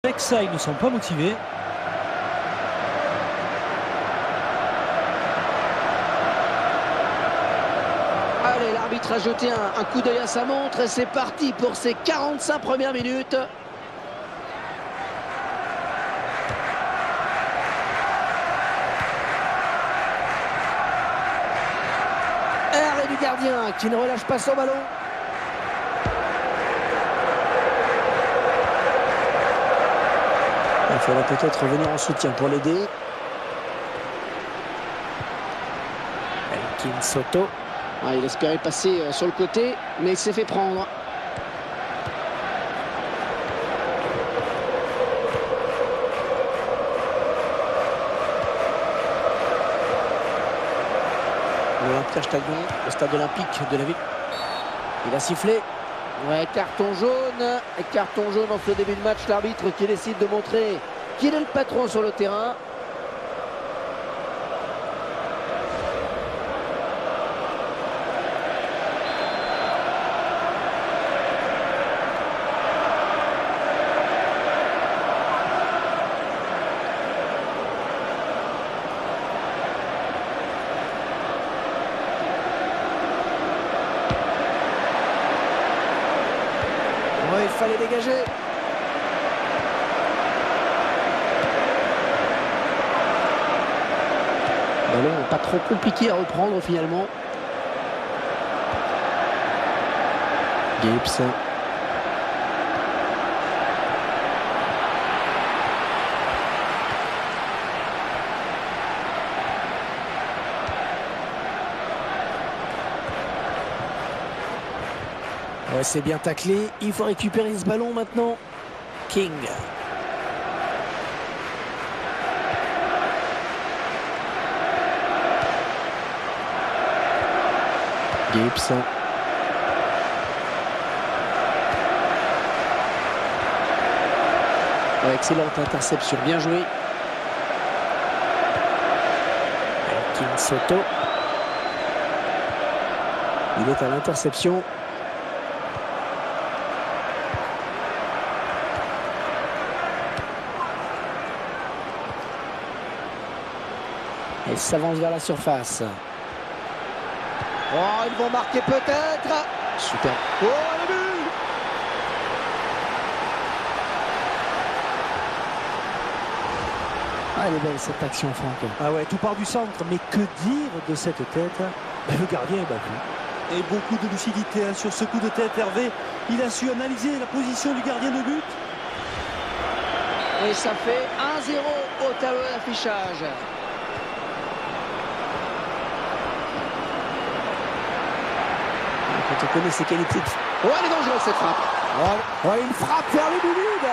Avec ça, ils ne sont pas motivés. Allez, l'arbitre a jeté un coup d'œil à sa montre et c'est parti pour ces 45 premières minutes. Arrêt du gardien qui ne relâche pas son ballon. Il faudra peut-être revenir en soutien pour l'aider. Elkin Soto. Ah, il espérait passer sur le côté, mais il s'est fait prendre. L'Olympique Stadion, le stade olympique de la ville. Il a sifflé. Ouais, carton jaune. Carton jaune en ce début de match. L'arbitre qui décide de montrer qu'il est le patron sur le terrain. Ouais, il fallait dégager. Ballon pas trop compliqué à reprendre finalement. Gibbs. Ouais, c'est bien taclé. Il faut récupérer ce ballon maintenant. King. Gibbs. Ouais, excellente interception, bien joué. Elkin Soto. Il est à l'interception. Il s'avance vers la surface. Oh, ils vont marquer peut-être. Super. Oh, le but! Ah, elle est belle cette action, Franck. Ah ouais, tout part du centre, mais que dire de cette tête? Le gardien est battu. Et beaucoup de lucidité hein, sur ce coup de tête, Hervé. Il a su analyser la position du gardien de but. Et ça fait 1-0 au tableau d'affichage. Quand on connaît ses qualités. Oh, elle est dangereuse cette frappe. Oh, une frappe vers le but.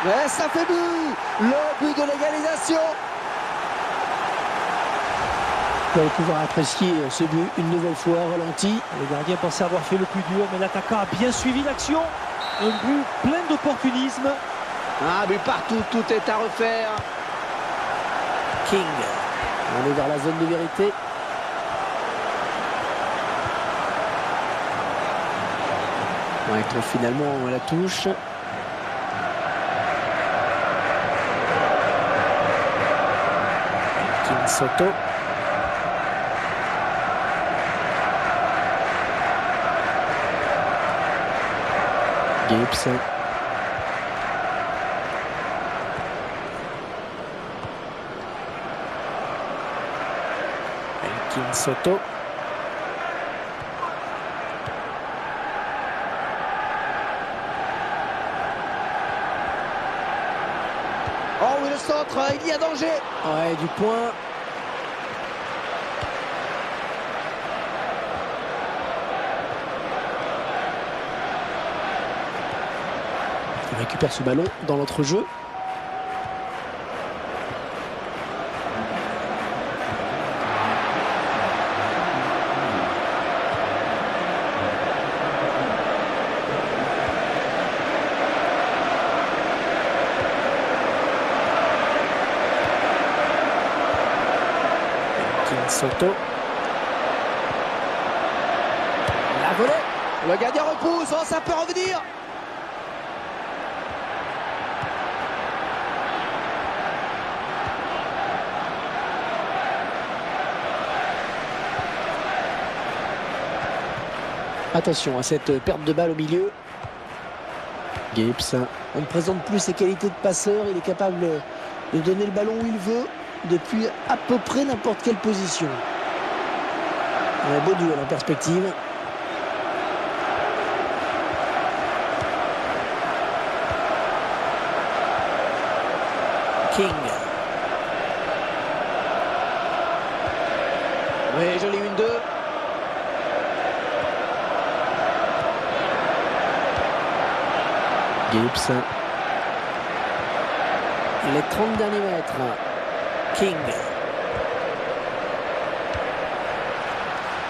Mais ça fait but. Le but de l'égalisation. Vous allez pouvoir apprécier ce but une nouvelle fois ralenti. Le gardien pensait avoir fait le plus dur, mais l'attaquant a bien suivi l'action. Un but plein d'opportunisme. Un but partout, tout est à refaire. King. On est vers la zone de vérité. Ouais, il trouve finalement la touche. King Soto. Gibbs. Elkin Soto. Oh oui, le centre, il y a danger. Ouais, du point. Il récupère ce ballon dans l'entrejeu. Soto. La volée. Le gardien repousse. Oh, ça peut revenir. Attention à cette perte de balle au milieu. Gibbs. On ne présente plus ses qualités de passeur. Il est capable de donner le ballon où il veut, depuis à peu près n'importe quelle position. Un beau duel en perspective. King. Oui, joli 1-2. Gibbs. Les 30 derniers mètres. King.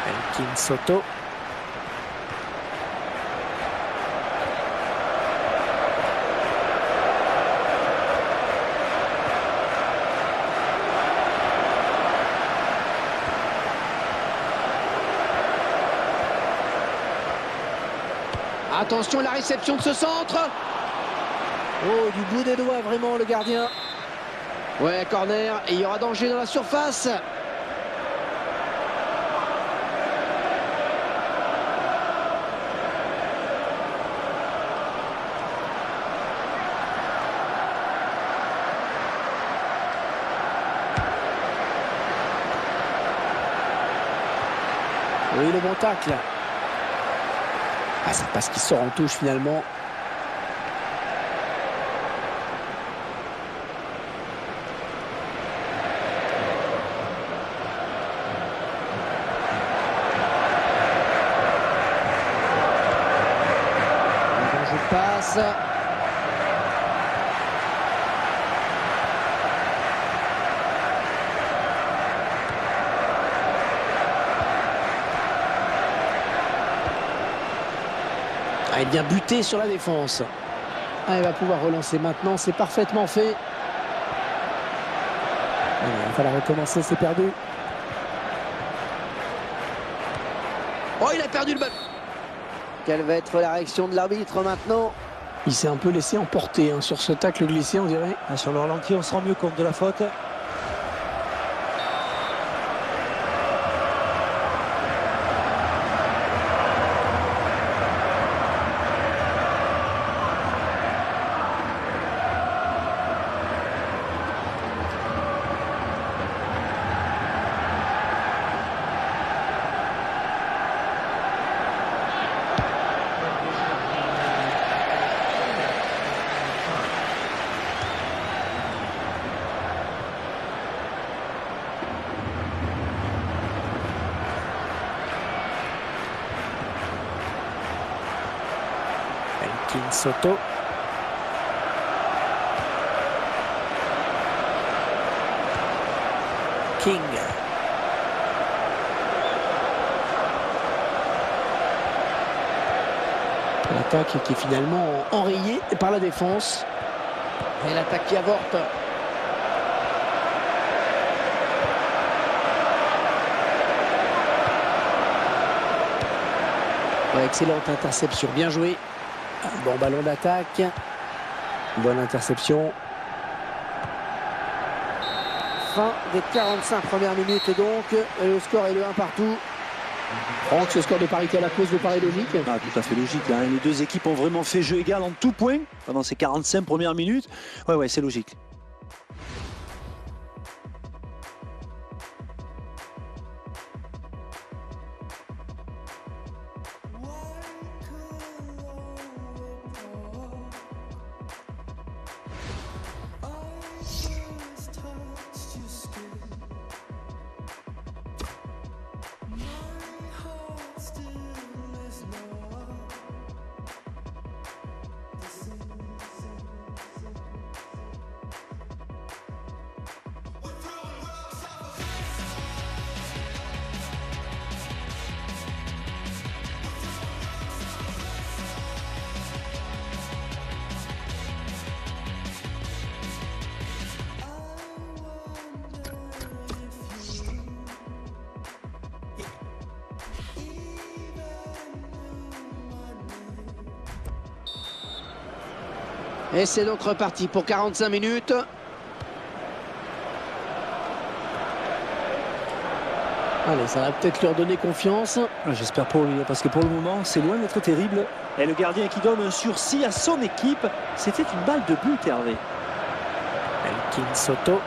Elkin Soto. Attention à la réception de ce centre. Oh, du bout des doigts, vraiment, le gardien. Ouais, corner, et il y aura danger dans la surface. Oui, le bon tacle. Ah, c'est parce qu'il sort en touche finalement. Je passe. Ah, il vient buter sur la défense. Ah, il va pouvoir relancer maintenant, c'est parfaitement fait. Il va falloir recommencer, c'est perdu. Oh, il a perdu le ballon. Quelle va être la réaction de l'arbitre maintenant? Il s'est un peu laissé emporter sur ce tacle glissé, on dirait. Ah, sur le ralenti, on se rend mieux compte de la faute. Elkin Soto. King. L'attaque qui est finalement enrayée par la défense. Et l'attaque qui avorte. Ouais, excellente interception, bien joué. Un bon ballon d'attaque. Bonne interception. Fin des 45 premières minutes donc. Et le score est le 1 partout. Franck, ce score de parité à la pause vous paraît logique? Ah, tout à fait logique. Hein. Les deux équipes ont vraiment fait jeu égal en tout point pendant ces 45 premières minutes. Ouais, c'est logique. Et c'est donc reparti pour 45 minutes. Allez, ça va peut-être leur donner confiance. J'espère pour lui, parce que pour le moment, c'est loin d'être terrible. Et le gardien qui donne un sursis à son équipe, c'était une balle de but, Hervé. Elkin Soto.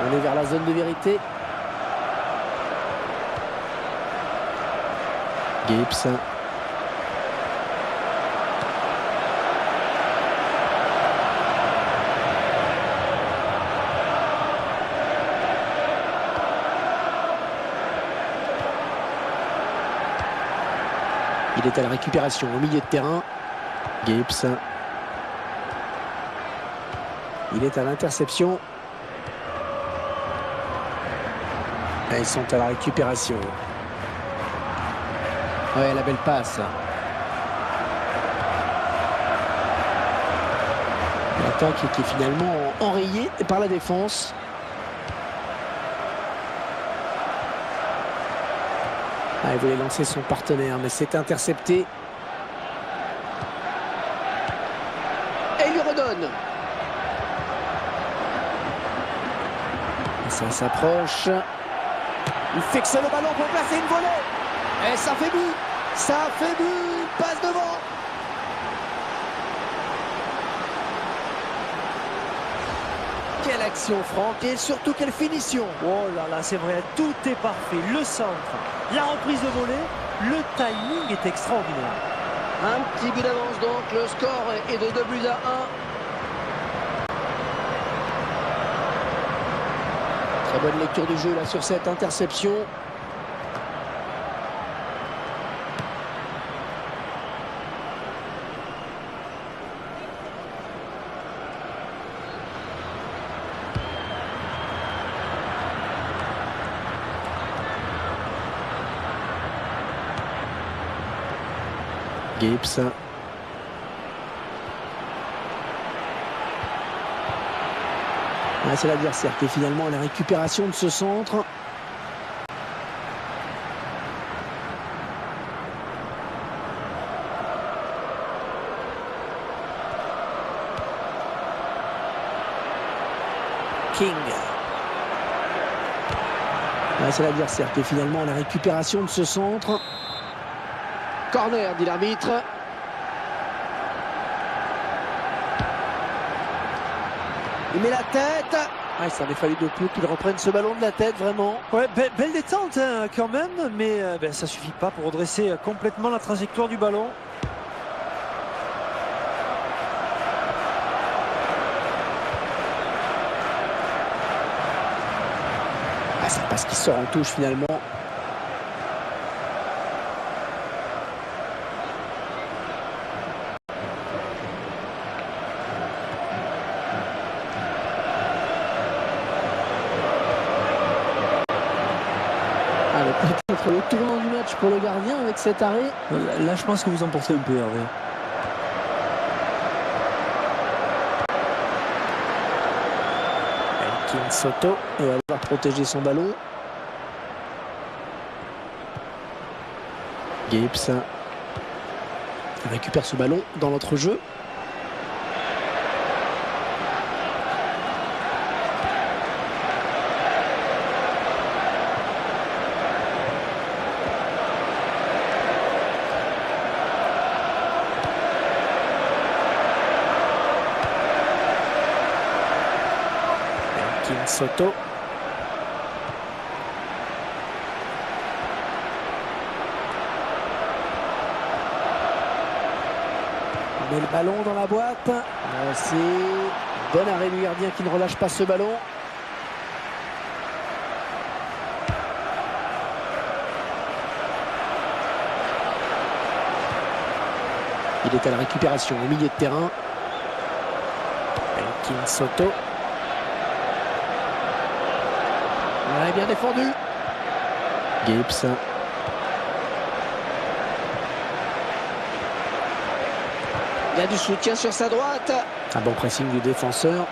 On est vers la zone de vérité. Gibbs. Il est à la récupération au milieu de terrain. Gibbs. Il est à l'interception. Et ils sont à la récupération. Ouais, la belle passe. L'attaque qui est finalement enrayée par la défense. Ah, il voulait lancer son partenaire, mais c'est intercepté. Et il lui redonne. Et ça s'approche. Il fixe le ballon pour placer une volée. Et ça fait but. Ça fait but. Passe devant. Quelle action, Franck, et surtout quelle finition. Oh là là, c'est vrai, tout est parfait. Le centre, la reprise de volée, le timing est extraordinaire. Un petit but d'avance donc, le score est de 2-1. Très bonne lecture du jeu là sur cette interception. Gibbs. Ah, c'est l'adversaire qui est finalement à la récupération de ce centre. King. Ah, c'est l'adversaire qui est finalement à la récupération de ce centre. Corner, dit l'arbitre. Il met la tête. Ah, il s'en est fallu de peu qu'il reprenne ce ballon de la tête, vraiment. Ouais, belle détente hein, quand même, mais ça suffit pas pour redresser complètement la trajectoire du ballon. Ah, c'est parce qu'il sort en touche finalement. Peut-être le tournant du match pour le gardien avec cet arrêt. Là, je pense que vous emportez un peu, Hervé. Elkin Soto et va devoir protéger son ballon. Gibbs récupère ce ballon dans notre jeu. Soto. On met le ballon dans la boîte. C'est bon arrêt du gardien qui ne relâche pas ce ballon. Il est à la récupération au milieu de terrain. Elkin Soto. Ouais, bien défendu. Gibbs. Il y a du soutien sur sa droite. Un bon pressing du défenseur.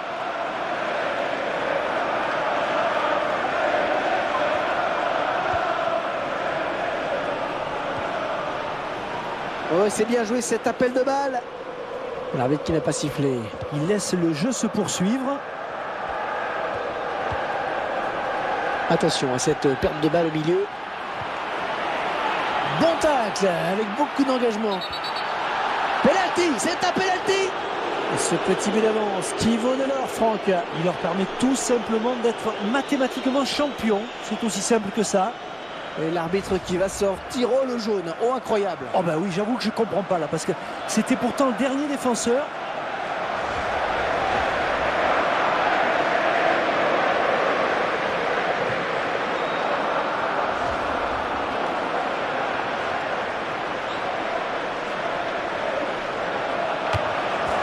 Oh, et c'est bien joué cet appel de balle. L'arbitre qui n'a pas sifflé. Il laisse le jeu se poursuivre. Attention à cette perte de balle au milieu. Bon tacle avec beaucoup d'engagement. Penalty, c'est un penalty. Et ce petit but d'avance qui vaut de l'or, Franck. Il leur permet tout simplement d'être mathématiquement champion. C'est aussi simple que ça. Et l'arbitre qui va sortir le jaune. Oh, incroyable. Oh ben oui, j'avoue que je comprends pas là, parce que c'était pourtant le dernier défenseur.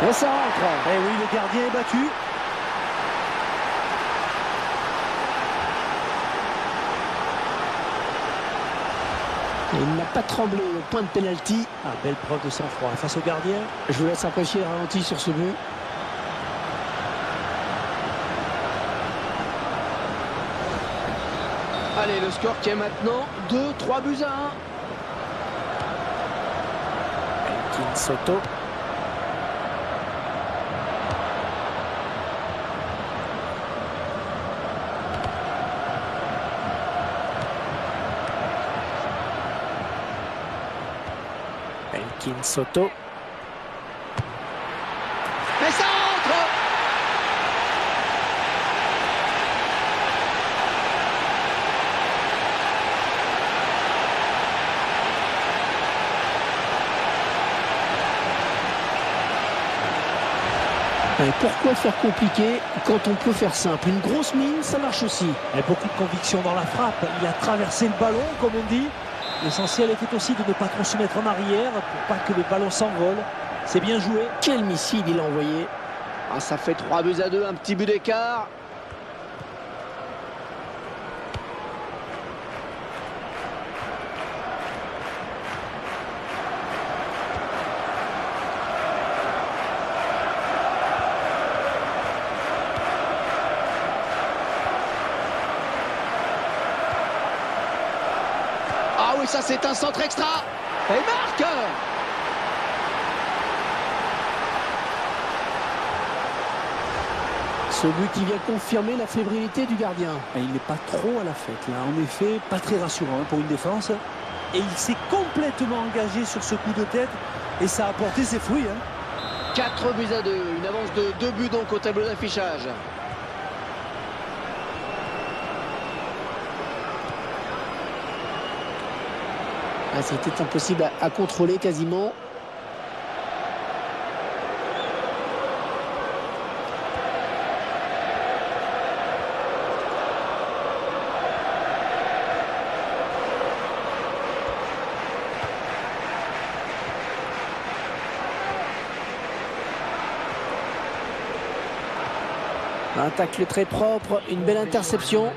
Et ça rentre. Eh oui, le gardien est battu. Et il n'a pas tremblé au point de pénalty. Ah, belle preuve de sang-froid face au gardien. Je vous laisse apprécier le ralenti sur ce but. Allez, le score qui est maintenant 2-3 buts à 1. Elkin Soto. Elkin Soto. Mais ça rentre. Et pourquoi faire compliqué quand on peut faire simple? Une grosse mine, ça marche aussi. Il y a beaucoup de conviction dans la frappe. Il a traversé le ballon, comme on dit. L'essentiel était aussi de ne pas trop se mettre en arrière pour pas que le ballon s'envole. C'est bien joué. Quel missile il a envoyé. Ah, ça fait 3 buts à 2, un petit but d'écart. Ah oui, ça c'est un centre extra. Et marque. Ce but qui vient confirmer la fébrilité du gardien. Et il n'est pas trop à la fête là. En effet, pas très rassurant pour une défense. Et il s'est complètement engagé sur ce coup de tête. Et ça a apporté ses fruits. 4 buts à 2. Une avance de 2 buts donc au tableau d'affichage. Ah, c'était impossible à contrôler quasiment. Un tacle très propre, une belle interception.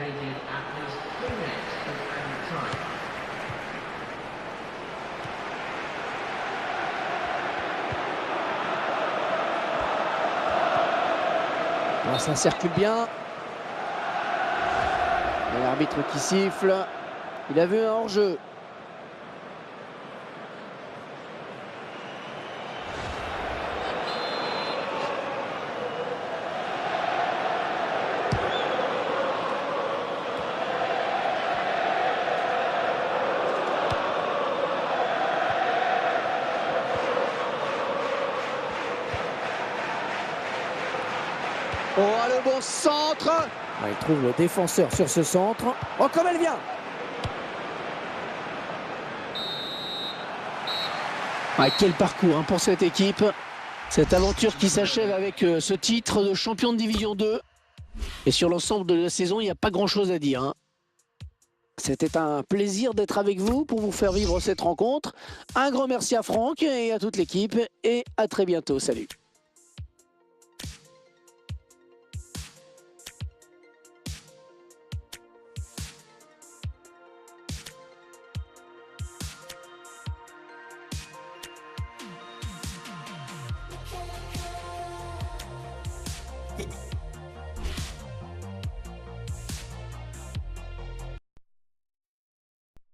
Bon, ça circule bien. L'arbitre qui siffle. Il a vu un hors-jeu. Oh, le bon centre. Il trouve le défenseur sur ce centre. Oh, comme elle vient. Quel parcours pour cette équipe. Cette aventure qui s'achève avec ce titre de champion de Division 2. Et sur l'ensemble de la saison, il n'y a pas grand-chose à dire. C'était un plaisir d'être avec vous pour vous faire vivre cette rencontre. Un grand merci à Franck et à toute l'équipe. Et à très bientôt. Salut.